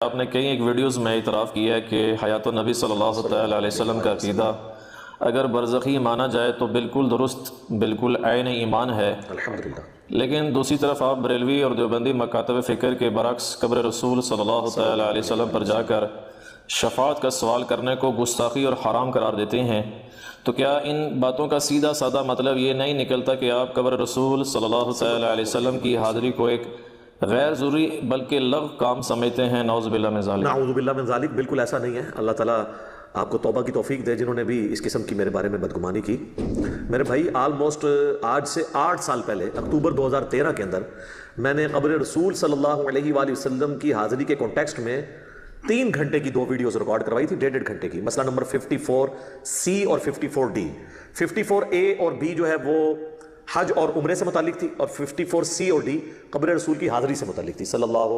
آپ نے کئی ایک ویڈیوز میں اعتراف کیا ہے کہ حیات النبی صلی اللہ تعالیٰ علیہ وسلم کا عقیدہ اگر برزخی مانا جائے تو بالکل درست، بالکل عین ایمان ہے۔ الحمدللہ۔ لیکن دوسری طرف آپ بریلوی اور دیوبندی مکاتب فکر کے برعکس قبر رسول صلی اللہ تعالیٰ علیہ وسلم پر جا کر شفاعت کا سوال کرنے کو گستاخی اور حرام قرار دیتے ہیں، تو کیا ان باتوں کا سیدھا سادہ مطلب یہ نہیں نکلتا کہ آپ قبر رسول صلی اللہ تعالیٰ علیہ وسلم کی حاضری کو ایک غیر ضروری بلکہ لغو کام سمجھتے ہیں؟ نعوذ باللہ من ذالک۔ نعوذ باللہ من ذالک، بالکل ایسا نہیں ہے۔ اللہ تعالیٰ آپ کو توبہ کی توفیق دے جنہوں نے بھی اس قسم کی میرے بارے میں بدگمانی کی۔ میرے بھائی، آلموسٹ آج سے 8 سال پہلے اکتوبر 2013 کے اندر میں نے قبر رسول صلی اللہ علیہ وآلہ وسلم کی حاضری کے کانٹیکسٹ میں 3 گھنٹے کی 2 ویڈیوز ریکارڈ کروائی تھی، 1.5 گھنٹے کی۔ مسئلہ نمبر 54C اور 54D۔ 54A اور B جو ہے وہ حج اور عمرے سے متعلق تھی، اور 54C اور D قبر رسول کی حاضری سے متعلق تھی صلی اللہ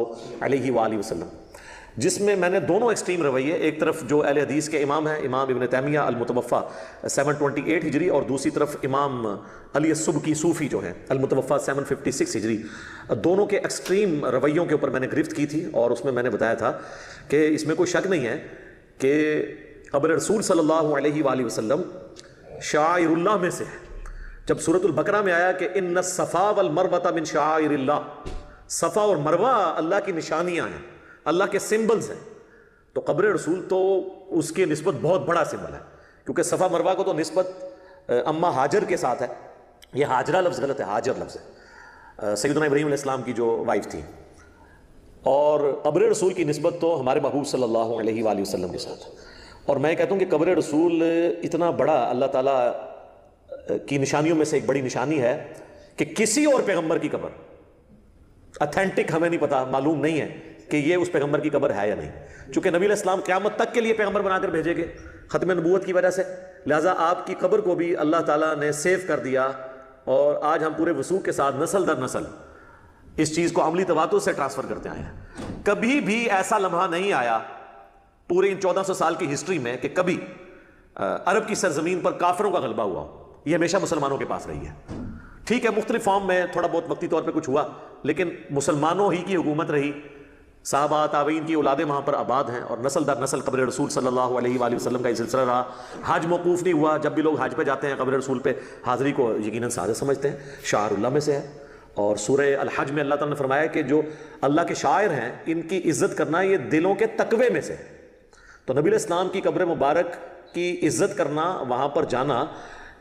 علیہ وآلہ وسلم، جس میں میں نے دونوں ایکسٹریم رویے، ایک طرف جو اہل حدیث کے امام ہیں امام ابن تیمیہ المتوفیٰ 728 ہجری، اور دوسری طرف امام علی السبکی صوفی جو ہیں المتوفیٰ 756 ہجری، دونوں کے ایکسٹریم رویوں کے اوپر میں نے گرفت کی تھی، اور اس میں میں نے بتایا تھا کہ اس میں کوئی شک نہیں ہے کہ قبر رسول صلی اللہ علیہ وآلہ وسلم شعائر اللہ میں سے ہے۔ جب سورۃ البقرہ میں آیا کہ ان الصفا والمروہ من شعائر اللہ، صفا اور مروہ اللہ کی نشانیاں ہیں، اللہ کے سمبلز ہیں، تو قبر رسول تو اس کی نسبت بہت بڑا سمبل ہے، کیونکہ صفا مروہ کو تو نسبت اما ہاجر کے ساتھ ہے۔ یہ ہاجرہ لفظ غلط ہے، ہاجر لفظ ہے، سیدنا ابراہیم علیہ السلام کی جو وائف تھی، اور قبر رسول کی نسبت تو ہمارے محبوب صلی اللہ علیہ وآلہ وسلم کے ساتھ۔ اور میں کہتا ہوں کہ قبر رسول اتنا بڑا اللہ تعالیٰ کی نشانیوں میں سے ایک بڑی نشانی ہے کہ کسی اور پیغمبر کی قبر اتھینٹک ہمیں نہیں پتا، معلوم نہیں ہے کہ یہ اس پیغمبر کی قبر ہے یا نہیں، چونکہ نبی علیہ السلام قیامت تک کے لیے پیغمبر بنا کر بھیجے گئے ختم نبوت کی وجہ سے، لہٰذا آپ کی قبر کو بھی اللہ تعالیٰ نے سیو کر دیا، اور آج ہم پورے وثوق کے ساتھ نسل در نسل اس چیز کو عملی تواتر سے ٹرانسفر کرتے آئے ہیں۔ کبھی بھی ایسا لمحہ نہیں آیا پورے ان 1400 سال کی ہسٹری میں کہ کبھی عرب کی سرزمین پر کافروں کا غلبہ ہوا ہو، یہ ہمیشہ مسلمانوں کے پاس رہی ہے۔ ٹھیک ہے، مختلف فارم میں تھوڑا بہت وقتی طور پہ کچھ ہوا، لیکن مسلمانوں ہی کی حکومت رہی، صحابہ تابعین کی اولادیں وہاں پر آباد ہیں، اور نسل در نسل قبر رسول صلی اللہ علیہ وآلہ وسلم کا یہ سلسلہ رہا۔ حج موقوف نہیں ہوا، جب بھی لوگ حج پہ جاتے ہیں قبر رسول پہ حاضری کو یقیناً سعادت سمجھتے ہیں، شعائر اللہ میں سے ہے۔ اور سورہ الحج میں اللہ تعالیٰ نے فرمایا کہ جو اللہ کے شاعر ہیں ان کی عزت کرنا یہ دلوں کے تقوی میں سے ہے، تو نبی علیہ السلام کی قبر مبارک کی عزت کرنا، وہاں پر جانا،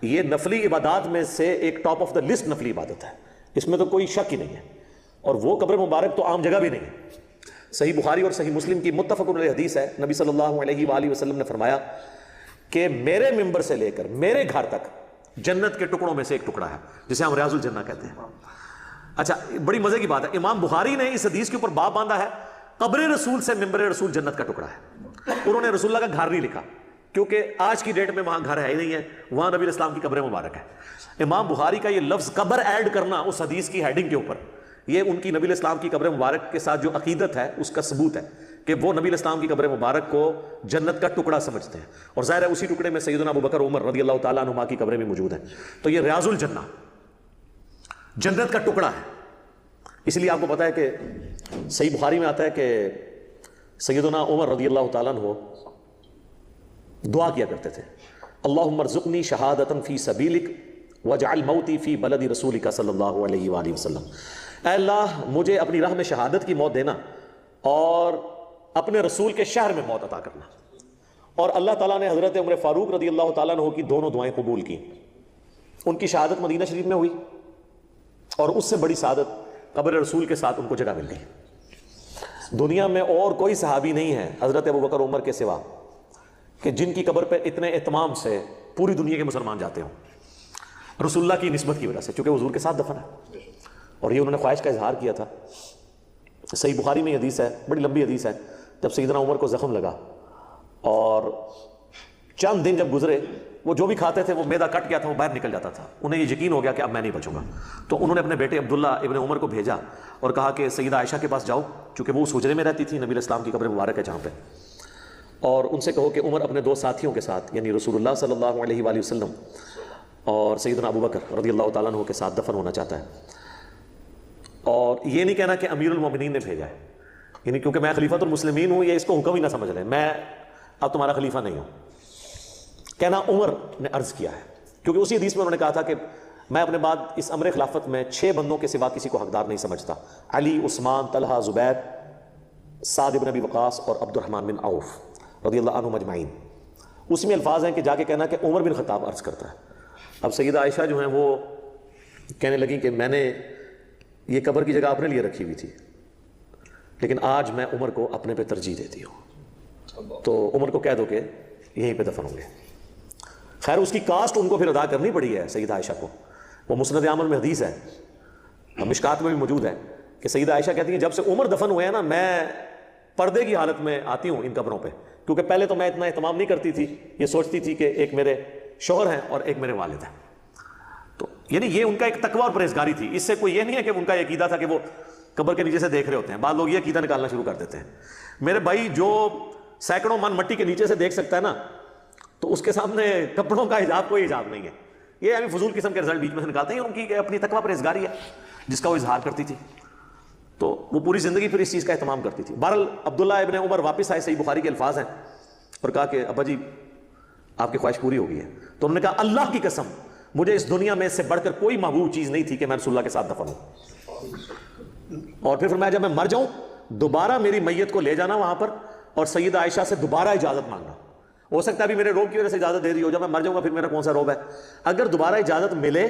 یہ نفلی عبادات میں سے ایک ٹاپ آف دا لسٹ نفلی عبادت ہے، اس میں تو کوئی شک ہی نہیں ہے۔ اور وہ قبر مبارک تو عام جگہ بھی نہیں ہے۔ صحیح بخاری اور صحیح مسلم کی متفق علیہ حدیث ہے، نبی صلی اللہ علیہ وآلہ وسلم نے فرمایا کہ میرے ممبر سے لے کر میرے گھر تک جنت کے ٹکڑوں میں سے ایک ٹکڑا ہے، جسے ہم ریاض الجنہ کہتے ہیں۔ اچھا، بڑی مزے کی بات ہے، امام بخاری نے اس حدیث کے اوپر باب باندھا ہے قبر رسول سے ممبر رسول جنت کا ٹکڑا ہے۔ انہوں نے رسول اللہ کا گھر نہیں لکھا، کیونکہ آج کی ڈیٹ میں وہاں گھر ہے ہی نہیں ہے، وہاں نبی الاسلام کی قبر مبارک ہے۔ امام بخاری کا یہ لفظ قبر ایڈ کرنا اس حدیث کی ہیڈنگ کے اوپر، یہ ان کی نبی الاسلام کی قبر مبارک کے ساتھ جو عقیدت ہے اس کا ثبوت ہے کہ وہ نبی الاسلام کی قبر مبارک کو جنت کا ٹکڑا سمجھتے ہیں، اور ظاہر ہے اسی ٹکڑے میں سیدنا ابو بکر عمر رضی اللہ تعالیٰ عنہما کی قبریں بھی موجود ہیں، تو یہ ریاض الجنہ جنت کا ٹکڑا ہے۔ اس لیے آپ کو پتا ہے کہ صحیح بخاری میں آتا ہے کہ سیدنا عمر رضی اللہ تعالیٰ عنہ دعا کیا کرتے تھے، اللہم ارزقنی شہادتا فی سبیلک واجعل موتی فی بلد رسولک صلی اللہ علیہ وآلہ وسلم، اے اللہ مجھے اپنی راہ میں شہادت کی موت دینا اور اپنے رسول کے شہر میں موت عطا کرنا۔ اور اللہ تعالیٰ نے حضرت عمر فاروق رضی اللہ تعالیٰ عنہ کی دونوں دعائیں قبول کی، ان کی شہادت مدینہ شریف میں ہوئی، اور اس سے بڑی سعادت قبر رسول کے ساتھ ان کو جگہ مل گئی۔ دنیا میں اور کوئی صحابی نہیں ہے حضرت ابو بکر عمر کے سوا کہ جن کی قبر پہ اتنے اہتمام سے پوری دنیا کے مسلمان جاتے ہوں، رسول اللہ کی نسبت کی وجہ سے، چونکہ حضور کے ساتھ دفن ہے، اور یہ انہوں نے خواہش کا اظہار کیا تھا۔ صحیح بخاری میں یہ حدیث ہے، بڑی لمبی حدیث ہے، جب سیدنا عمر کو زخم لگا اور چند دن جب گزرے، وہ جو بھی کھاتے تھے وہ معدہ کٹ گیا تھا، وہ باہر نکل جاتا تھا، انہیں یہ یقین ہو گیا کہ اب میں نہیں بچوں گا، تو انہوں نے اپنے بیٹے عبداللہ ابن عمر کو بھیجا اور کہا کہ سیدہ عائشہ کے پاس جاؤ، چونکہ وہ اس حجرے میں رہتی تھی، نبی علیہ السلام کی قبر مبارک ہے جہاں پہ، اور ان سے کہو کہ عمر اپنے 2 ساتھیوں کے ساتھ، یعنی رسول اللہ صلی اللہ علیہ وآلہ وسلم اور سیدنا ابو بکر رضی اللہ تعالیٰ عنہ کے ساتھ دفن ہونا چاہتا ہے۔ اور یہ نہیں کہنا کہ امیر المومنین نے بھیجا ہے، یعنی کیونکہ میں خلیفۃ المسلمین ہوں، یہ اس کو حکم ہی نہ سمجھ لیں، میں اب تمہارا خلیفہ نہیں ہوں. کہنا عمر نے عرض کیا ہے، کیونکہ اسی حدیث میں انہوں نے کہا تھا کہ میں اپنے بعد اس امر خلافت میں 6 بندوں کے سوا کسی کو حقدار نہیں سمجھتا، علی، عثمان، طلحہ، زبیر، سعد بن ابی وقاص اور عبد الرحمن بن عوف رضی اللہ عنہم اجمعین. اس میں الفاظ ہیں کہ جا کے کہنا کہ عمر بن خطاب عرض کرتا ہے. اب سیدہ عائشہ جو ہیں وہ کہنے لگیں کہ میں نے یہ قبر کی جگہ اپنے لیے رکھی ہوئی تھی، لیکن آج میں عمر کو اپنے پہ ترجیح دیتی ہوں، تو عمر کو کہہ دو کہ یہیں پہ دفن ہوں گے. خیر اس کی کاسٹ ان کو پھر ادا کرنی پڑی ہے سیدہ عائشہ کو. وہ مسند احمد میں حدیث ہے، مشکات میں بھی موجود ہے کہ سیدہ عائشہ کہتی ہیں جب سے عمر دفن ہوئے ہیں نا، میں پردے کی حالت میں آتی ہوں ان قبروں پہ، کیونکہ پہلے تو میں اتنا اہتمام نہیں کرتی تھی، یہ سوچتی تھی کہ ایک میرے شوہر ہیں اور ایک میرے والد ہیں. تو یعنی یہ ان کا ایک تقویٰ اور پرہیزگاری تھی. اس سے کوئی یہ نہیں ہے کہ ان کا یہ عقیدہ تھا کہ وہ قبر کے نیچے سے دیکھ رہے ہوتے ہیں. بعض لوگ یہ عقیدہ نکالنا شروع کر دیتے ہیں. میرے بھائی جو سینکڑوں من مٹی کے نیچے سے دیکھ سکتا ہے نا، تو اس کے سامنے کپڑوں کا حجاب کوئی حجاب نہیں ہے. یہ ابھی فضول قسم کے رزلٹ بیچ میں سے نکالتے ہیں. ان کی اپنی تقویٰ پرہیزگاری ہے جس کا وہ اظہار کرتی تھی، تو وہ پوری زندگی پھر اس چیز کا اہتمام کرتی تھی. بہرحال عبداللہ ابن عمر واپس آئے، صحیح بخاری کے الفاظ ہیں، اور کہا کہ ابا جی آپ کی خواہش پوری ہو گئی ہے. تو انہوں نے کہا اللہ کی قسم مجھے اس دنیا میں اس سے بڑھ کر کوئی محبوب چیز نہیں تھی کہ میں رسول اللہ کے ساتھ دفن ہوں. اور پھر فرمایا جب میں مر جاؤں دوبارہ میری میت کو لے جانا وہاں پر، اور سیدہ عائشہ سے دوبارہ اجازت مانگنا. ہو سکتا ہے ابھی میرے روب کی وجہ سے اجازت دے رہی ہو، جب میں مر جاؤں گا پھر میرا کون سا روب ہے، اگر دوبارہ اجازت ملے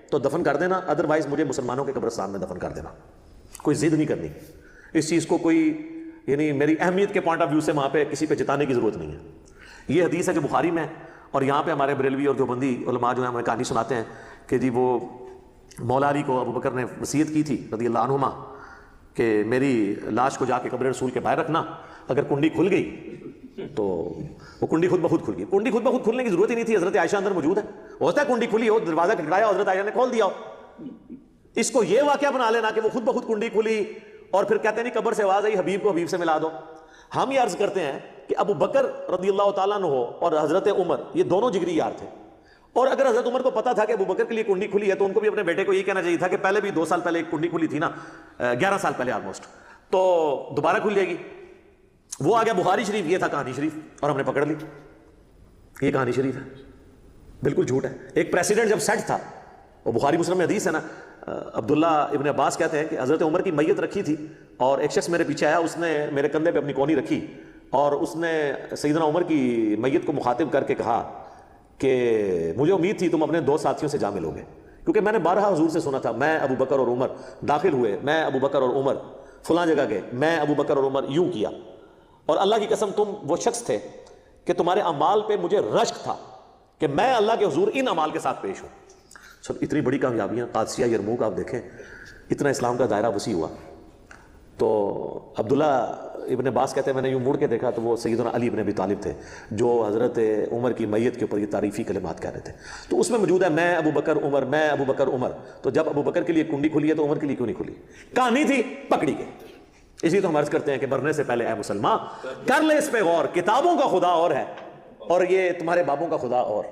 تو دفن کر دینا، ادروائز مجھے مسلمانوں کے قبرستان میں دفن کر دینا. کوئی ضد نہیں کرنی اس چیز کو، کوئی یعنی میری اہمیت کے پوائنٹ آف ویو سے وہاں پہ کسی پہ جتانے کی ضرورت نہیں ہے. یہ حدیث ہے جو بخاری میں ہے، اور یہاں پہ ہمارے بریلوی اور دیوبندی علماء جو ہیں ہمیں کہانی سناتے ہیں کہ جی وہ مولا علی کو ابو بکر نے وصیت کی تھی رضی اللہ عنہما کہ میری لاش کو جا کے قبر رسول کے باہر رکھنا، اگر کنڈی کھل گئی تو وہ کنڈی خود بخود کھل گئی. کنڈی خود بخود کھلنے کی ضرورت ہی نہیں تھی، حضرت عائشہ اندر موجود ہے، ہوتا ہے کنڈی کھلی ہو، دروازہ کھٹکھٹایا، حضرت عائشہ نے کھول دیا ہو. اس کو یہ واقعہ بنا لینا کہ وہ خود بخود کنڈی کھلی اور پھر کہتے ہیں نہیں قبر سے آواز آئی حبیب کو حبیب سے ملا دو. ہم یہ عرض کرتے ہیں کہ ابو بکر رضی اللہ تعالیٰ عنہ اور حضرت عمر یہ دونوں جگری یار تھے، اور اگر حضرت عمر کو پتا تھا کہ ابو بکر کے لیے کنڈی کھلی ہے تو ان کو بھی اپنے بیٹے کو یہ کہنا چاہیے تھا کہ پہلے بھی 2 سال پہلے ایک کنڈی کھلی تھی نا، 11 سال پہلے آلموسٹ، تو دوبارہ کھل جائے گی. وہ آ گیا بخاری شریف، یہ تھا کہانی شریف، اور ہم نے پکڑ لی یہ کہانی شریف ہے، بالکل جھوٹ ہے. ایک پریسیڈنٹ جب سیٹ تھا، وہ بخاری مسلم میں حدیث ہے نا، عبداللہ ابن عباس کہتے ہیں کہ حضرت عمر کی میت رکھی تھی اور ایک شخص میرے پیچھے آیا، اس نے میرے کندھے پہ اپنی کونی رکھی اور اس نے سیدنا عمر کی میت کو مخاطب کر کے کہا کہ مجھے امید تھی تم اپنے 2 ساتھیوں سے جا ملو گے، کیونکہ میں نے بارہا حضور سے سنا تھا میں ابو بکر اور عمر داخل ہوئے، میں ابو بکر اور عمر فلاں جگہ گئے، میں ابو بکر اور عمر یوں کیا، اور اللہ کی قسم تم وہ شخص تھے کہ تمہارے اعمال پہ مجھے رشک تھا کہ میں اللہ کے حضور ان اعمال کے ساتھ پیش ہوں. سب اتنی بڑی کامیابیاں، قادسیہ، یرموک، آپ دیکھیں اتنا اسلام کا دائرہ وسیع ہوا. تو عبداللہ ابن عباس کہتے ہیں میں نے یوں مڑ کے دیکھا تو وہ سیدنا علی ابن ابی طالب تھے جو حضرت عمر کی میت کے اوپر یہ تعریفی کلمات کہہ رہے تھے. تو اس میں موجود ہے میں ابو بکر عمر، میں ابو بکر عمر. تو جب ابو بکر کے لیے کنڈی کھلی ہے تو عمر کے لیے کیوں نہیں کھلی؟ کہانی تھی، پکڑی گئی. اسی تو ہم عرض کرتے ہیں کہ مرنے سے پہلے اے مسلمان کر لے اس پہ غور، کتابوں کا خدا اور ہے اور یہ تمہارے بابوں کا خدا اور